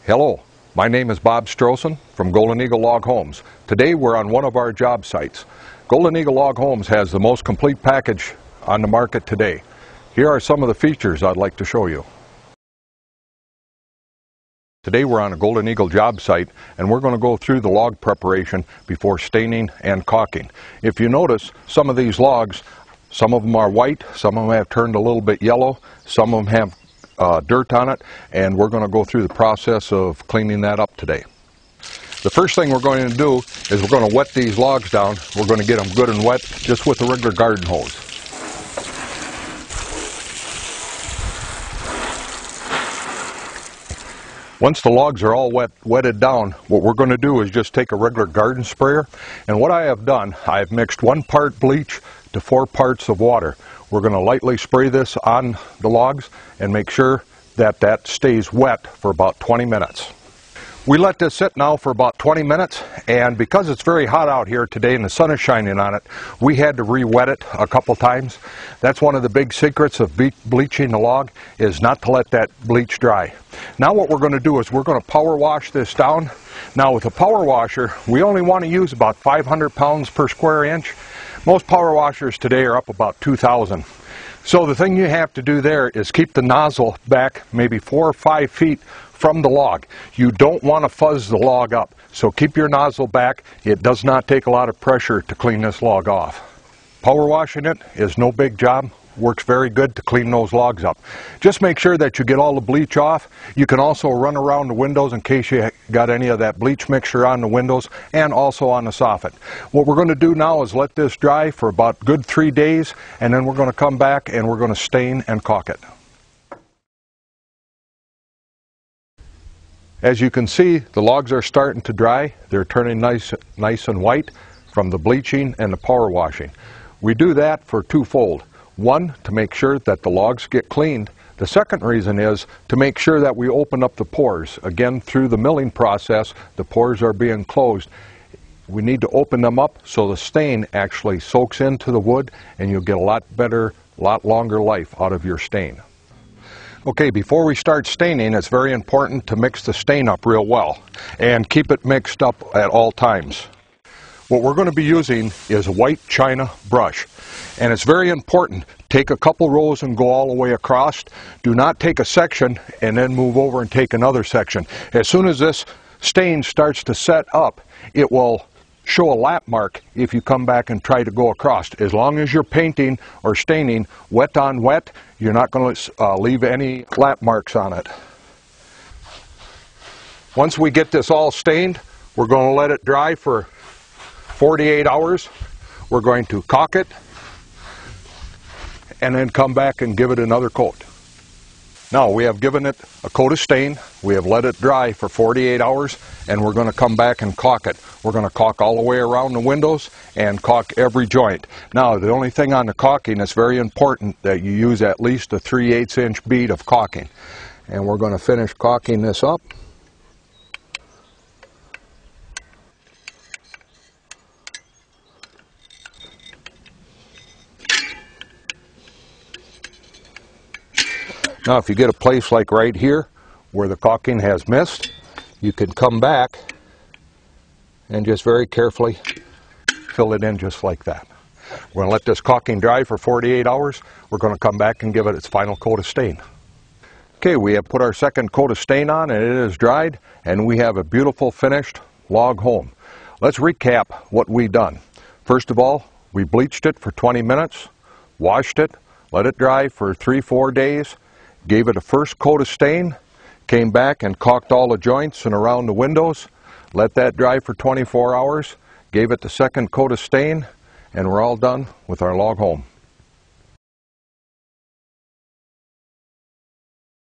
Hello, my name is Bob Strossen from Golden Eagle Log Homes. Today we're on one of our job sites. Golden Eagle Log Homes has the most complete package on the market today. Here are some of the features I'd like to show you. Today we're on a Golden Eagle job site and we're going to go through the log preparation before staining and caulking. If you notice, some of these logs, some of them are white, some of them have turned a little bit yellow, some of them have dirt on it, and we're going to go through the process of cleaning that up today. The first thing we're going to do is we're going to wet these logs down. We're going to get them good and wet just with a regular garden hose. Once the logs are all wetted down, what we're going to do is just take a regular garden sprayer, and what I have done, I've mixed 1 part bleach to 4 parts of water. We're going to lightly spray this on the logs and make sure that that stays wet for about 20 minutes. We let this sit now for about 20 minutes, and because it's very hot out here today and the sun is shining on it, we had to re-wet it a couple times. That's one of the big secrets of bleaching the log, is not to let that bleach dry. Now what we're going to do is we're going to power wash this down. Now with a power washer, we only want to use about 500 pounds per square inch. Most power washers today are up about 2,000. So the thing you have to do there is keep the nozzle back maybe 4 or 5 feet from the log. You don't want to fuzz the log up, so keep your nozzle back. It does not take a lot of pressure to clean this log off. Power washing it is no big job. Works very good to clean those logs up. Just make sure that you get all the bleach off. You can also run around the windows in case you got any of that bleach mixture on the windows and also on the soffit. What we're going to do now is let this dry for about good 3 days, and then we're going to come back and we're going to stain and caulk it. As you can see, the logs are starting to dry. They're turning nice and white from the bleaching and the power washing. We do that for twofold. One, to make sure that the logs get cleaned. The second reason is to make sure that we open up the pores. Again, through the milling process, the pores are being closed. We need to open them up so the stain actually soaks into the wood and you'll get a lot better, lot longer life out of your stain. Okay, before we start staining, it's very important to mix the stain up real well and keep it mixed up at all times. What we're going to be using is a white china brush, and it's very important. Take a couple rows and go all the way across. Do not take a section and then move over and take another section. As soon as this stain starts to set up, it will show a lap mark if you come back and try to go across. As long as you're painting or staining wet on wet, you're not going to leave any lap marks on it. Once we get this all stained, we're going to let it dry for 48 hours. We're going to caulk it and then come back and give it another coat. Now we have given it a coat of stain, we have let it dry for 48 hours, and we're going to come back and caulk it. We're going to caulk all the way around the windows and caulk every joint. Now the only thing on the caulking, it's very important that you use at least a 3/8 inch bead of caulking. And we're going to finish caulking this up. Now if you get a place like right here where the caulking has missed, you can come back and just very carefully fill it in just like that. We're going to let this caulking dry for 48 hours. We're going to come back and give it its final coat of stain. Okay, we have put our second coat of stain on and it is dried, and we have a beautiful finished log home. Let's recap what we've done. First of all, we bleached it for 20 minutes, washed it, let it dry for 3-4 days, gave it a first coat of stain, came back and caulked all the joints and around the windows, let that dry for 24 hours, gave it the second coat of stain, and we're all done with our log home.